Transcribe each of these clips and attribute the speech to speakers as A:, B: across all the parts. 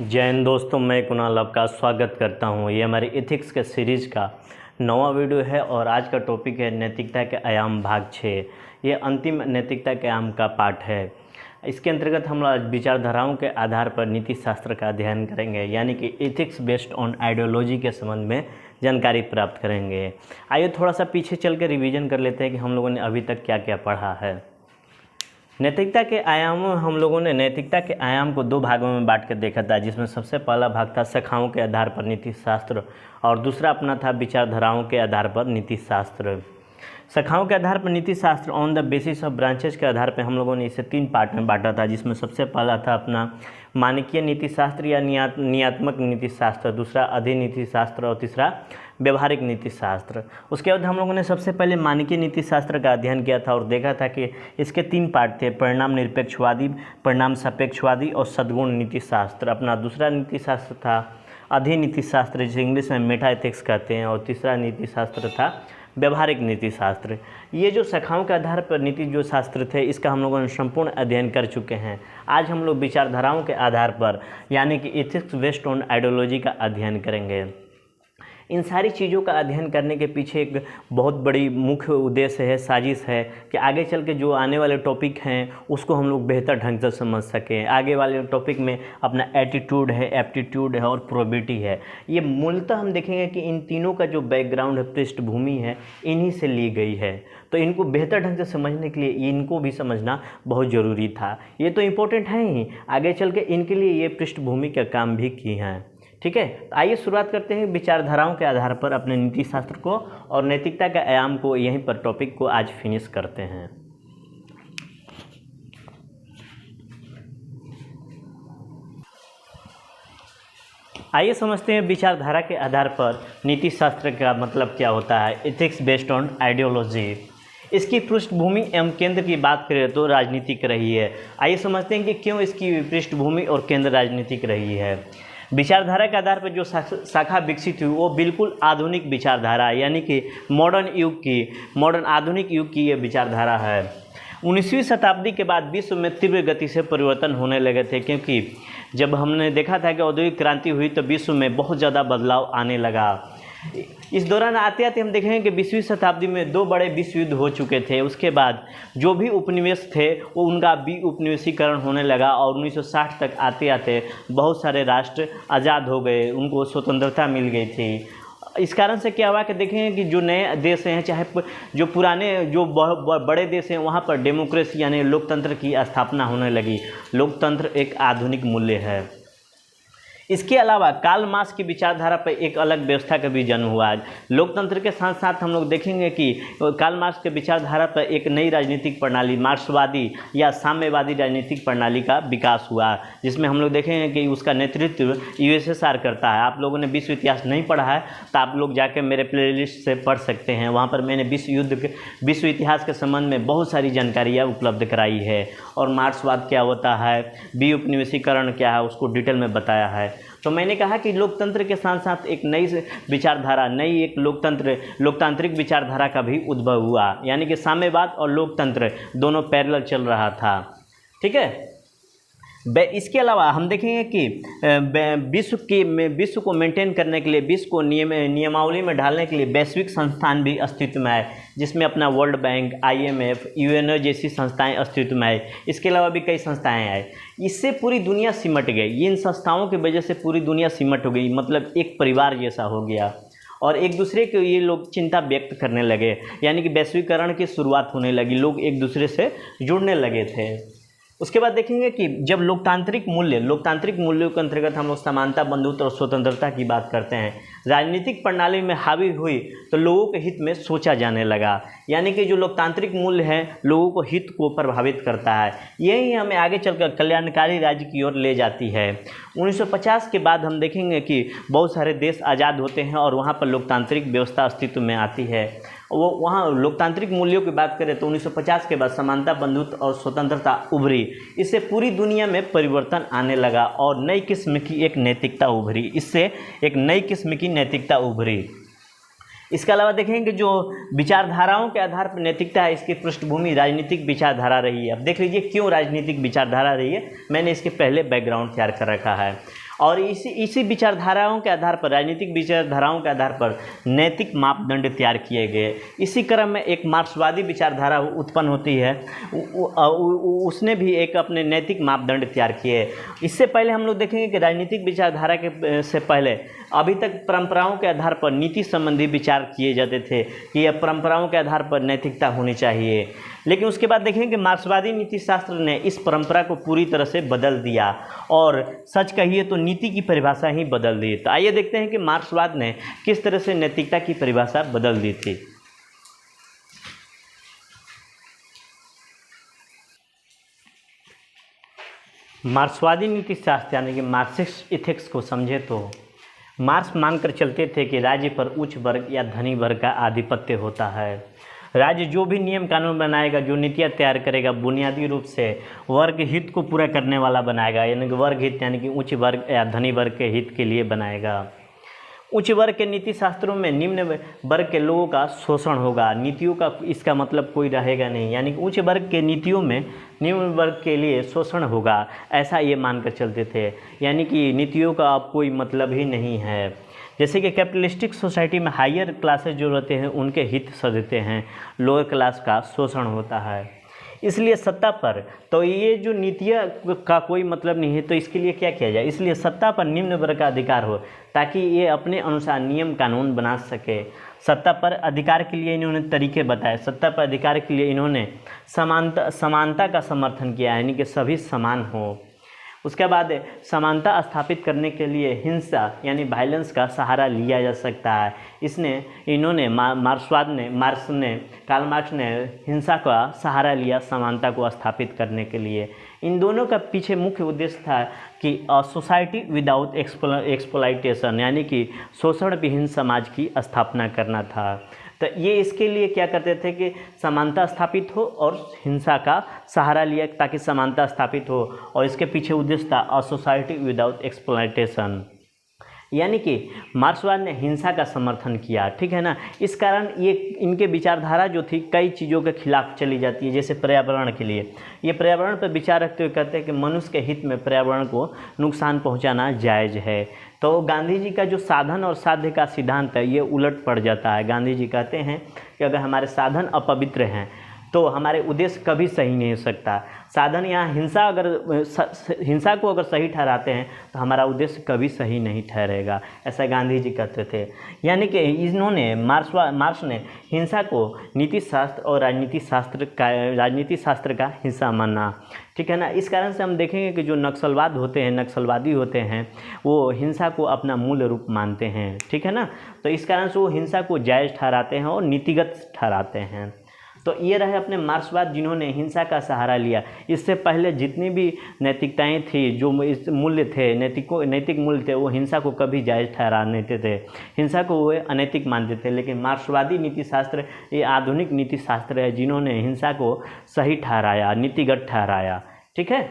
A: जय हिंद दोस्तों, मैं कुणाल आपका स्वागत करता हूं। ये हमारी एथिक्स के सीरीज़ का 9वां वीडियो है और आज का टॉपिक है नैतिकता के आयाम भाग 6। ये अंतिम नैतिकता के आयाम का पार्ट है। इसके अंतर्गत हम आज विचारधाराओं के आधार पर नीति शास्त्र का अध्ययन करेंगे, यानी कि एथिक्स बेस्ड ऑन आइडियोलॉजी के संबंध में जानकारी प्राप्त करेंगे। आइए थोड़ा सा पीछे चल कर रिविज़न कर लेते हैं कि हम लोगों ने अभी तक क्या क्या पढ़ा है। नैतिकता के आयाम हम लोगों ने नैतिकता के आयाम को दो भागों में बांट कर देखा था, जिसमें सबसे पहला भाग था शाखाओं के आधार पर नीति शास्त्र और दूसरा अपना था विचारधाराओं के आधार पर नीति शास्त्र। शाखाओं के आधार पर नीति शास्त्र on the basis of branches के आधार पर हम लोगों ने इसे 3 पार्ट में बांटा था, जिसमें सबसे पहला था अपना मानकीय नीति शास्त्र या नियात्मक नीति शास्त्र, दूसरा अधिनीति शास्त्र और तीसरा व्यवहारिक नीति शास्त्र। उसके बाद हम लोगों ने सबसे पहले मानकीय नीति शास्त्र का अध्ययन किया था और देखा था कि इसके 3 पार्ट थे, परिणाम निरपेक्षवादी, परिणाम सापेक्षवादी और सद्गुण नीति शास्त्र। अपना दूसरा नीति शास्त्र था अधिनीति शास्त्र, जिसे इंग्लिश में मेटा एथिक्स कहते हैं, और तीसरा नीति शास्त्र था व्यवहारिक नीति शास्त्र। ये जो शाखाओं के आधार पर नीति जो शास्त्र थे, इसका हम लोगों ने संपूर्ण अध्ययन कर चुके हैं। आज हम लोग विचारधाराओं के आधार पर यानी कि एथिक्स बेस्ड ऑन आइडियोलॉजी का अध्ययन करेंगे। इन सारी चीज़ों का अध्ययन करने के पीछे एक बहुत बड़ी मुख्य उद्देश्य है, साजिश है कि आगे चल के जो आने वाले टॉपिक हैं उसको हम लोग बेहतर ढंग से समझ सकें। आगे वाले टॉपिक में अपना एटीट्यूड है, एप्टीट्यूड है और प्रोबेबिलिटी है। ये मूलतः हम देखेंगे कि इन तीनों का जो बैकग्राउंड है, पृष्ठभूमि है, इन्हीं से ली गई है। तो इनको बेहतर ढंग से समझने के लिए इनको भी समझना बहुत ज़रूरी था। ये तो इम्पोर्टेंट है ही, आगे चल के इनके लिए ये पृष्ठभूमि का काम भी किए हैं। ठीक है, तो आइए शुरुआत करते हैं विचारधाराओं के आधार पर अपने नीति शास्त्र को और नैतिकता के आयाम को। यहीं पर टॉपिक को आज फिनिश करते हैं। आइए समझते हैं विचारधारा के आधार पर नीति शास्त्र का मतलब क्या होता है। एथिक्स बेस्ड ऑन आइडियोलॉजी, इसकी पृष्ठभूमि एवं केंद्र की बात करें तो राजनीतिक रही है। आइए समझते हैं कि क्यों इसकी पृष्ठभूमि और केंद्र राजनीतिक रही है। विचारधारा के आधार पर जो शाखा विकसित हुई वो बिल्कुल आधुनिक विचारधारा, यानी कि मॉडर्न आधुनिक युग की ये विचारधारा है। 19वीं शताब्दी के बाद विश्व में तीव्र गति से परिवर्तन होने लगे थे, क्योंकि जब हमने देखा था कि औद्योगिक क्रांति हुई तो विश्व में बहुत ज़्यादा बदलाव आने लगा। इस दौरान आते आते हम देखेंगे कि 20वीं शताब्दी में 2 बड़े विश्व युद्ध हो चुके थे। उसके बाद जो भी उपनिवेश थे वो उनका उपनिवेशीकरण होने लगा और 1960 तक आते आते बहुत सारे राष्ट्र आज़ाद हो गए, उनको स्वतंत्रता मिल गई थी। इस कारण से क्या हुआ कि देखेंगे कि जो नए देश हैं, चाहे जो पुराने जो बड़े देश हैं, वहाँ पर डेमोक्रेसी यानी लोकतंत्र की स्थापना होने लगी। लोकतंत्र एक आधुनिक मूल्य है। इसके अलावा कार्ल मार्क्स की विचारधारा पर एक अलग व्यवस्था का भी जन्म हुआ। लोकतंत्र के साथ साथ हम लोग देखेंगे कि कार्ल मार्क्स के विचारधारा पर एक नई राजनीतिक प्रणाली, मार्क्सवादी या साम्यवादी राजनीतिक प्रणाली का विकास हुआ, जिसमें हम लोग देखेंगे कि उसका नेतृत्व यूएसएसआर करता है। आप लोगों ने विश्व इतिहास नहीं पढ़ा है तो आप लोग जाकर मेरे प्लेलिस्ट से पढ़ सकते हैं। वहाँ पर मैंने विश्व इतिहास के संबंध में बहुत सारी जानकारियाँ उपलब्ध कराई है और मार्क्सवाद क्या होता है, उपनिवेशीकरण क्या है, उसको डिटेल में बताया है। तो मैंने कहा कि लोकतंत्र के साथ साथ एक नई विचारधारा, नई एक लोकतांत्रिक विचारधारा का भी उद्भव हुआ, यानी कि साम्यवाद और लोकतंत्र दोनों पैरेलल चल रहा था। ठीक है, इसके अलावा हम देखेंगे कि विश्व को मेंटेन करने के लिए, विश्व को नियमावली में ढालने के लिए वैश्विक संस्थान भी अस्तित्व में आए, जिसमें अपना वर्ल्ड बैंक, IMF, यूएनओ जैसी संस्थाएं अस्तित्व में आए। इसके अलावा भी कई संस्थाएं आए। इससे पूरी दुनिया सिमट गई। इन संस्थाओं की वजह से पूरी दुनिया सिमट हो गई, मतलब एक परिवार जैसा हो गया और एक दूसरे के ये लोग चिंता व्यक्त करने लगे, यानी कि वैश्वीकरण की शुरुआत होने लगी। लोग एक दूसरे से जुड़ने लगे थे। उसके बाद देखेंगे कि जब लोकतांत्रिक मूल्यों के अंतर्गत हम लोग समानता, बंधुत्व और स्वतंत्रता की बात करते हैं, राजनीतिक प्रणाली में हावी हुई तो लोगों के हित में सोचा जाने लगा, यानी कि जो लोकतांत्रिक मूल्य है लोगों को हित को प्रभावित करता है। यही हमें आगे चलकर कल्याणकारी राज्य की ओर ले जाती है। 1950 के बाद हम देखेंगे कि बहुत सारे देश आज़ाद होते हैं और वहाँ पर लोकतांत्रिक व्यवस्था अस्तित्व में आती है। वहाँ लोकतांत्रिक मूल्यों की बात करें तो 1950 के बाद समानता, बंधुत्व और स्वतंत्रता उभरी। इससे पूरी दुनिया में परिवर्तन आने लगा और नई किस्म की एक नैतिकता उभरी। इसके अलावा देखेंगे कि जो विचारधाराओं के आधार पर नैतिकता है, इसकी पृष्ठभूमि राजनीतिक विचारधारा रही है। अब देख लीजिए क्यों राजनीतिक विचारधारा रही है, मैंने इसके पहले बैकग्राउंड तैयार कर रखा है। और इसी विचारधाराओं के आधार पर, राजनीतिक विचारधाराओं के आधार पर नैतिक मापदंड तैयार किए गए। इसी क्रम में एक मार्क्सवादी विचारधारा उत्पन्न होती है, उसने भी एक अपने नैतिक मापदंड तैयार किए। इससे पहले हम लोग देखेंगे कि राजनीतिक विचारधारा के से पहले अभी तक परंपराओं के आधार पर नीति संबंधी विचार किए जाते थे कि यह परंपराओं के आधार पर नैतिकता होनी चाहिए। लेकिन उसके बाद देखेंगे कि मार्क्सवादी नीति शास्त्र ने इस परंपरा को पूरी तरह से बदल दिया और सच कहिए तो नीति की परिभाषा ही बदल दी। तो आइए देखते हैं कि मार्क्सवाद ने किस तरह से नैतिकता की परिभाषा बदल दी थी। मार्क्सवादी नीति शास्त्र यानी कि मार्क्सिस्ट इथिक्स को समझे तो मार्क्स मानकर चलते थे कि राज्य पर उच्च वर्ग या धनी वर्ग का आधिपत्य होता है। राज्य जो भी नियम कानून बनाएगा, जो नीतियाँ तैयार करेगा, बुनियादी रूप से वर्ग हित को पूरा करने वाला बनाएगा, यानी कि वर्ग हित यानी कि उच्च वर्ग या धनी वर्ग के हित के लिए बनाएगा। उच्च वर्ग के नीति शास्त्रों में निम्न वर्ग के लोगों का शोषण होगा, नीतियों का इसका मतलब कोई रहेगा नहीं, यानी कि उच्च वर्ग के नीतियों में निम्न वर्ग के लिए शोषण होगा, ऐसा ये मानकर चलते थे। यानी कि नीतियों का अब कोई मतलब ही नहीं है। जैसे कि कैपिटलिस्टिक सोसाइटी में हायर क्लासेस जो रहते हैं उनके हित सधते हैं, लोअर क्लास का शोषण होता है। इसलिए सत्ता पर तो ये जो नीतियाँ का कोई मतलब नहीं है, तो इसके लिए क्या किया जाए, इसलिए सत्ता पर निम्न वर्ग का अधिकार हो ताकि ये अपने अनुसार नियम कानून बना सके। सत्ता पर अधिकार के लिए इन्होंने तरीके बताए। सत्ता पर अधिकार के लिए इन्होंने समानता का समर्थन किया, यानी कि सभी समान हो। उसके बाद समानता स्थापित करने के लिए हिंसा यानी वायलेंस का सहारा लिया जा सकता है। कार्ल मार्क्स ने हिंसा का सहारा लिया समानता को स्थापित करने के लिए। इन दोनों का पीछे मुख्य उद्देश्य था कि सोसाइटी विदाउट एक्सप्लॉइटेशन यानी कि शोषण विहीन समाज की स्थापना करना था। तो ये इसके लिए क्या करते थे कि समानता स्थापित हो और हिंसा का सहारा लिया ताकि समानता स्थापित हो, और इसके पीछे उद्देश्य था अ सोसाइटी विदाउट एक्सप्लॉइटेशन, यानी कि मार्क्सवाद ने हिंसा का समर्थन किया। ठीक है ना। इस कारण ये इनके विचारधारा जो थी कई चीज़ों के खिलाफ चली जाती है। जैसे पर्यावरण के लिए ये पर्यावरण पर विचार रखते हुए कहते हैं कि मनुष्य के हित में पर्यावरण को नुकसान पहुंचाना जायज़ है। तो गांधी जी का जो साधन और साध्य का सिद्धांत है ये उलट पड़ जाता है। गांधी जी कहते हैं कि अगर हमारे साधन अपवित्र हैं तो हमारे उद्देश्य कभी सही नहीं हो सकता। साधन यहाँ हिंसा को अगर सही ठहराते हैं तो हमारा उद्देश्य कभी सही नहीं ठहरेगा, ऐसा गांधी जी कहते थे। यानी कि इन्होंने मार्क्स ने हिंसा को नीति शास्त्र और राजनीति शास्त्र का हिस्सा माना। ठीक है ना। इस कारण से हम देखेंगे कि जो नक्सलवादी होते हैं वो हिंसा को अपना मूल रूप मानते हैं। ठीक है ना। तो इस कारण से वो हिंसा को जायज़ ठहराते हैं और नीतिगत ठहराते हैं। तो ये रहे अपने मार्क्सवाद जिन्होंने हिंसा का सहारा लिया। इससे पहले जितनी भी नैतिकताएं थी, जो मूल्य थे, नैतिक मूल्य थे, वो हिंसा को कभी जायज़ ठहरा नहीं थे, हिंसा को वो अनैतिक मानते थे। लेकिन मार्क्सवादी नीति शास्त्र ये आधुनिक नीति शास्त्र है जिन्होंने हिंसा को सही ठहराया, नीतिगत ठहराया। ठीक है,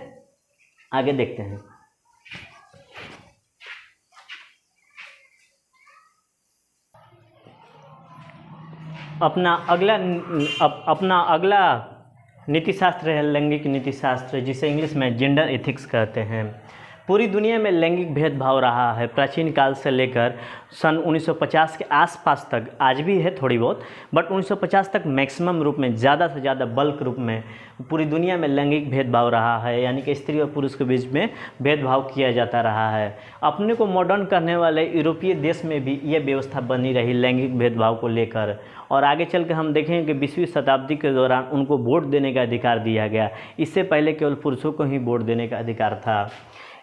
A: आगे देखते हैं। अपना अगला नीति शास्त्र है लैंगिक नीति शास्त्र, जिसे इंग्लिश में जेंडर एथिक्स कहते हैं। पूरी दुनिया में लैंगिक भेदभाव रहा है प्राचीन काल से लेकर सन 1950 के आसपास तक, आज भी है थोड़ी बहुत, बट 1950 तक मैक्सिमम रूप में, ज़्यादा से ज़्यादा बल्क रूप में पूरी दुनिया में लैंगिक भेदभाव रहा है। यानी कि स्त्री और पुरुष के बीच में भेदभाव किया जाता रहा है। अपने को मॉडर्न करने वाले यूरोपीय देश में भी ये व्यवस्था बनी रही लैंगिक भेदभाव को लेकर। और आगे चल के हम देखेंगे कि 20वीं शताब्दी के दौरान उनको वोट देने का अधिकार दिया गया। इससे पहले केवल पुरुषों को ही वोट देने का अधिकार था।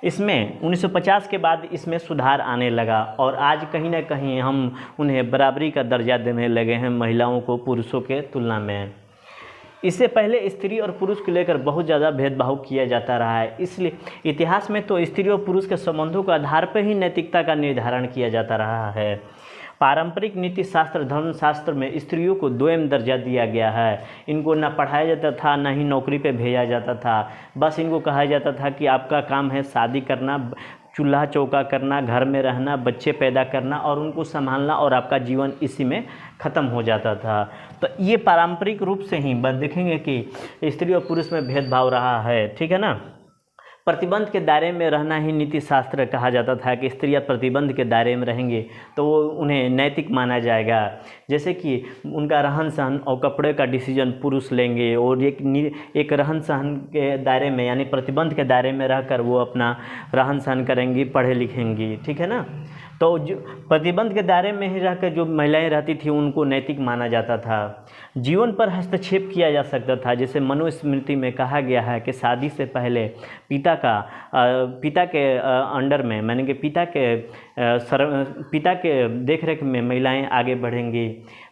A: इसमें 1950 के बाद इसमें सुधार आने लगा और आज कहीं ना कहीं हम उन्हें बराबरी का दर्जा देने लगे हैं महिलाओं को पुरुषों के तुलना में। इससे पहले स्त्री और पुरुष को लेकर बहुत ज़्यादा भेदभाव किया जाता रहा है। इसलिए इतिहास में तो स्त्री और पुरुष के संबंधों के आधार पर ही नैतिकता का निर्धारण किया जाता रहा है। पारंपरिक नीति शास्त्र, धर्मशास्त्र में स्त्रियों को द्वैम दर्जा दिया गया है। इनको ना पढ़ाया जाता था, ना ही नौकरी पे भेजा जाता था। बस इनको कहा जाता था कि आपका काम है शादी करना, चूल्हा चौका करना, घर में रहना, बच्चे पैदा करना और उनको संभालना, और आपका जीवन इसी में ख़त्म हो जाता था। तो ये पारंपरिक रूप से ही बस देखेंगे कि स्त्री और पुरुष में भेदभाव रहा है। ठीक है ना। प्रतिबंध के दायरे में रहना ही नीति शास्त्र कहा जाता था कि स्त्रियां प्रतिबंध के दायरे में रहेंगे तो वो उन्हें नैतिक माना जाएगा। जैसे कि उनका रहन सहन और कपड़े का डिसीजन पुरुष लेंगे और एक रहन सहन के दायरे में यानी प्रतिबंध के दायरे में रहकर वो अपना रहन सहन करेंगी, पढ़े लिखेंगी, ठीक है ना। तो जो प्रतिबंध के दायरे में ही रहकर जो महिलाएं रहती थी उनको नैतिक माना जाता था। जीवन पर हस्तक्षेप किया जा सकता था, जैसे मनुस्मृति में कहा गया है कि शादी से पहले पिता के अंडर में माने कि पिता के देखरेख में महिलाएं आगे बढ़ेंगी।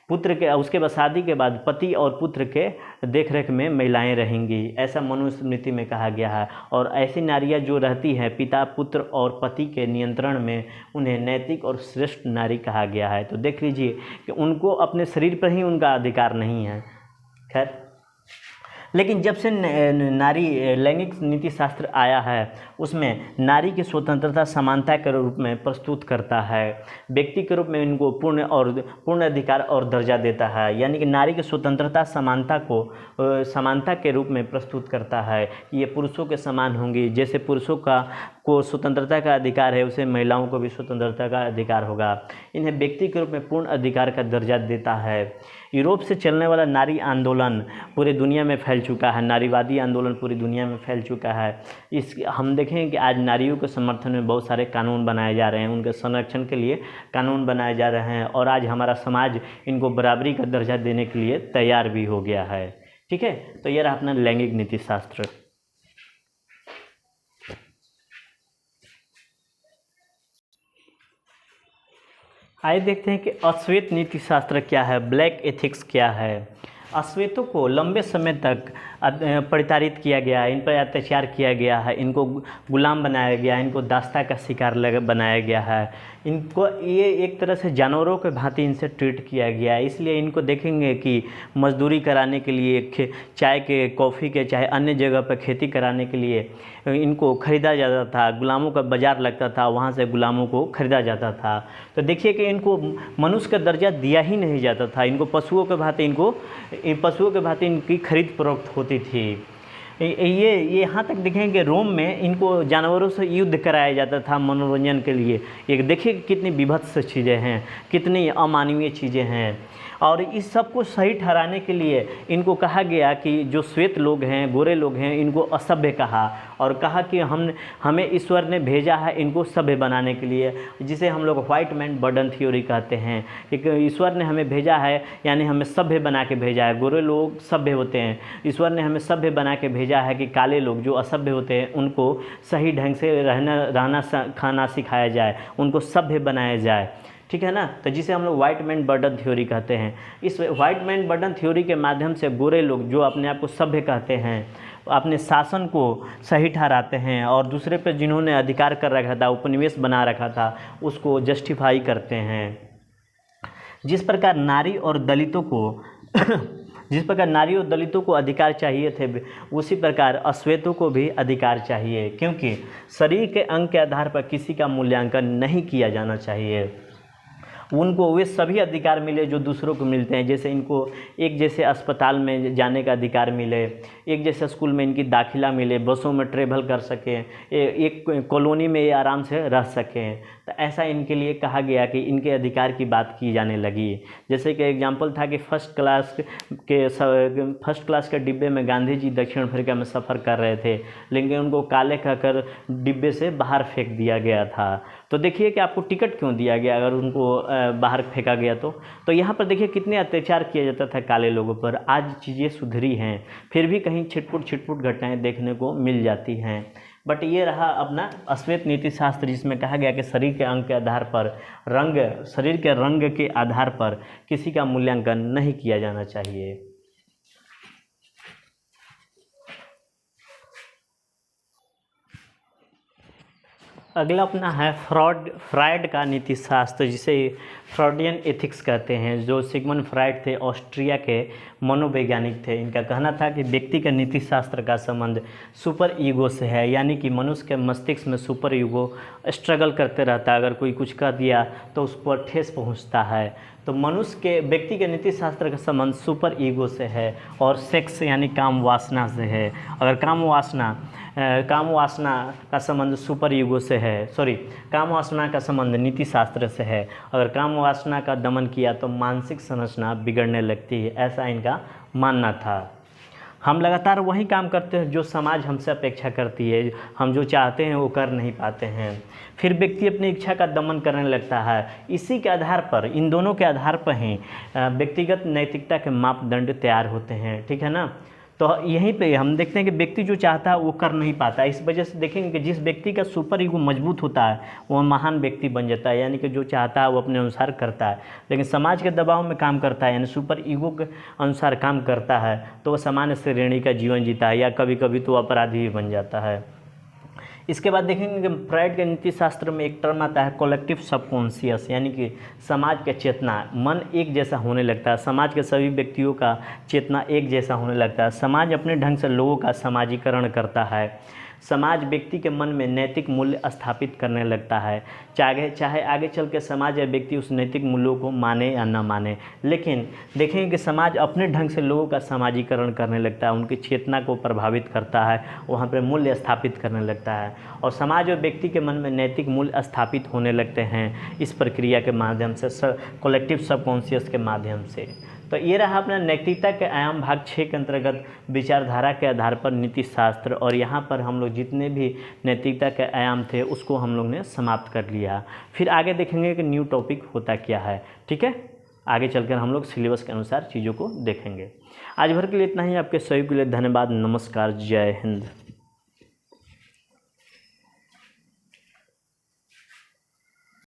A: पुत्र के उसके बाद शादी के बाद पति और पुत्र के देखरेख में महिलाएं रहेंगी, ऐसा मनुस्मृति में कहा गया है। और ऐसी नारियां जो रहती हैं पिता, पुत्र और पति के नियंत्रण में, उन्हें नैतिक और श्रेष्ठ नारी कहा गया है। तो देख लीजिए कि उनको अपने शरीर पर ही उनका अधिकार नहीं है। खैर, लेकिन जब से नारी लैंगिक नीति शास्त्र आया है उसमें नारी की स्वतंत्रता समानता के रूप में प्रस्तुत करता है, व्यक्ति के रूप में इनको पूर्ण अधिकार और दर्जा देता है। यानी कि नारी की स्वतंत्रता समानता के रूप में प्रस्तुत करता है कि ये पुरुषों के समान होंगी। जैसे पुरुषों को स्वतंत्रता का अधिकार है उसे महिलाओं को भी स्वतंत्रता का अधिकार होगा। इन्हें व्यक्ति के रूप में पूर्ण अधिकार का दर्जा देता है। यूरोप से चलने वाला नारी आंदोलन पूरे दुनिया में फैल चुका है, नारीवादी आंदोलन पूरी दुनिया में फैल चुका है। हम देखें कि आज नारियों के समर्थन में बहुत सारे कानून बनाए जा रहे हैं, उनके संरक्षण के लिए कानून बनाए जा रहे हैं और आज हमारा समाज इनको बराबरी का दर्जा देने के लिए तैयार भी हो गया है। ठीक है, तो यह रहा अपना लैंगिक नीति शास्त्र। आइए देखते हैं कि अश्वेत नीति शास्त्र क्या है, ब्लैक एथिक्स क्या है। अश्वेतों को लंबे समय तक प्रताड़ित किया गया, इन पर अत्याचार किया गया है, इनको गुलाम बनाया गया, इनको दास्ता का शिकार बनाया गया है, इनको ये एक तरह से जानवरों के भांति इनसे ट्रीट किया गया है। इसलिए इनको देखेंगे कि मजदूरी कराने के लिए, चाय के, कॉफ़ी के, चाहे अन्य जगह पर खेती कराने के लिए इनको ख़रीदा जाता था। गुलामों का बाज़ार लगता था, वहाँ से गुलामों को ख़रीदा जाता था। तो देखिए कि इनको मनुष्य का दर्जा दिया ही नहीं जाता था, इनको पशुओं के भांति इनकी खरीद फरोख्त होती थी। ये यहाँ तक देखें कि रोम में इनको जानवरों से युद्ध कराया जाता था मनोरंजन के लिए। ये देखिए कितनी विभत्स चीज़ें हैं, कितनी अमानवीय चीज़ें हैं। और इस सब को सही ठहराने के लिए इनको कहा गया कि जो श्वेत लोग हैं, गोरे लोग हैं, इनको असभ्य कहा और कहा कि हमें ईश्वर ने भेजा है इनको सभ्य बनाने के लिए, जिसे हम लोग व्हाइट मैन बर्डन थ्योरी कहते हैं कि ईश्वर ने हमें भेजा है यानी हमें सभ्य बना के भेजा है। गोरे लोग सभ्य होते हैं, ईश्वर ने हमें सभ्य बना के भेजा है कि काले लोग जो असभ्य होते हैं उनको सही ढंग से रहना खाना सिखाया जाए, उनको सभ्य बनाया जाए। ठीक है ना, तो जिसे हम लोग व्हाइट मैन बर्डन थ्योरी कहते हैं। इस व्हाइट मैन बर्डन थ्योरी के माध्यम से गोरे लोग जो अपने आप को सभ्य कहते हैं अपने शासन को सही ठहराते हैं और दूसरे पर जिन्होंने अधिकार कर रखा था, उपनिवेश बना रखा था, उसको जस्टिफाई करते हैं। जिस प्रकार नारी और दलितों को अधिकार चाहिए थे, उसी प्रकार अश्वेतों को भी अधिकार चाहिए, क्योंकि शरीर के अंग के आधार पर किसी का मूल्यांकन नहीं किया जाना चाहिए। उनको वे सभी अधिकार मिले जो दूसरों को मिलते हैं। जैसे इनको एक जैसे अस्पताल में जाने का अधिकार मिले, एक जैसे स्कूल में इनकी दाखिला मिले, बसों में ट्रेवल कर सकें, एक कॉलोनी में ये आराम से रह सकें। तो ऐसा इनके लिए कहा गया कि इनके अधिकार की बात की जाने लगी। जैसे कि एग्जाम्पल था कि फर्स्ट क्लास के डिब्बे में गांधी जी दक्षिण अफ्रीका में सफ़र कर रहे थे, लेकिन उनको काले कहकर डिब्बे से बाहर फेंक दिया गया था। तो देखिए कि आपको टिकट क्यों दिया गया अगर उनको बाहर फेंका गया तो यहाँ पर देखिए कितने अत्याचार किया जाता था काले लोगों पर। आज चीज़ें सुधरी हैं, फिर भी कहीं छिटपुट घटनाएं देखने को मिल जाती हैं। बट ये रहा अपना अश्वेत नीति शास्त्र, जिसमें कहा गया कि शरीर के अंग के आधार पर, शरीर के रंग के आधार पर किसी का मूल्यांकन नहीं किया जाना चाहिए। अगला अपना है फ्रायड का नीति शास्त्र, जिसे फ्रॉडियन एथिक्स कहते हैं, जो सिगमंड फ्रायड थे, ऑस्ट्रिया के मनोवैज्ञानिक थे। इनका कहना था कि व्यक्ति का नीति शास्त्र का संबंध सुपर ईगो से है, यानी कि मनुष्य के मस्तिष्क में सुपर ईगो स्ट्रगल करते रहता है। अगर कोई कुछ कह दिया तो उस पर ठेस पहुंचता है। तो व्यक्ति के नीति शास्त्र का संबंध सुपर ईगो से है और सेक्स यानी काम वासना से है। अगर काम वासना काम वासना का संबंध सुपर ईगो से है, काम वासना का संबंध नीति शास्त्र से है। अगर काम वासना का दमन किया तो मानसिक संरचना बिगड़ने लगती है, ऐसा इनका मानना था। हम लगातार वही काम करते हैं जो समाज हमसे अपेक्षा करती है, हम जो चाहते हैं वो कर नहीं पाते हैं। फिर व्यक्ति अपनी इच्छा का दमन करने लगता है। इसी के आधार पर, इन दोनों के आधार पर ही व्यक्तिगत नैतिकता के मापदंड तैयार होते हैं, ठीक है ना। तो यहीं पे हम देखते हैं कि व्यक्ति जो चाहता है वो कर नहीं पाता। इस वजह से देखेंगे कि जिस व्यक्ति का सुपर ईगो मजबूत होता है वो महान व्यक्ति बन जाता है, यानी कि जो चाहता है वो अपने अनुसार करता है। लेकिन समाज के दबाव में काम करता है, यानी सुपर ईगो के अनुसार काम करता है, तो वह सामान्य श्रेणी का जीवन जीता है, या कभी कभी तो अपराधी भी बन जाता है। इसके बाद देखेंगे कि फ्रायड के नीति शास्त्र में एक टर्म आता है कलेक्टिव सबकॉन्शियस, यानी कि समाज का चेतना, मन एक जैसा होने लगता है। समाज के सभी व्यक्तियों का चेतना एक जैसा होने लगता है। समाज अपने ढंग से लोगों का समाजीकरण करता है। समाज व्यक्ति के मन में नैतिक मूल्य स्थापित करने लगता है, चाहे आगे चल के समाज या व्यक्ति उस नैतिक मूल्यों को माने या ना माने। लेकिन देखेंगे कि समाज अपने ढंग से लोगों का समाजीकरण करने लगता है, उनकी चेतना को प्रभावित करता है, वहाँ पर मूल्य स्थापित करने लगता है, और समाज और व्यक्ति के मन में नैतिक मूल्य स्थापित होने लगते हैं इस प्रक्रिया के माध्यम से, कलेक्टिव सबकॉन्शियस के माध्यम से। तो ये रहा अपना नैतिकता के आयाम भाग 6 के अंतर्गत विचारधारा के आधार पर नीति शास्त्र, और यहाँ पर हम लोग जितने भी नैतिकता के आयाम थे उसको हम लोग ने समाप्त कर लिया। फिर आगे देखेंगे कि न्यू टॉपिक होता क्या है, ठीक है। आगे चलकर हम लोग सिलेबस के अनुसार चीज़ों को देखेंगे। आज भर के लिए इतना ही। आपके सभी के लिए धन्यवाद। नमस्कार, जय हिंद।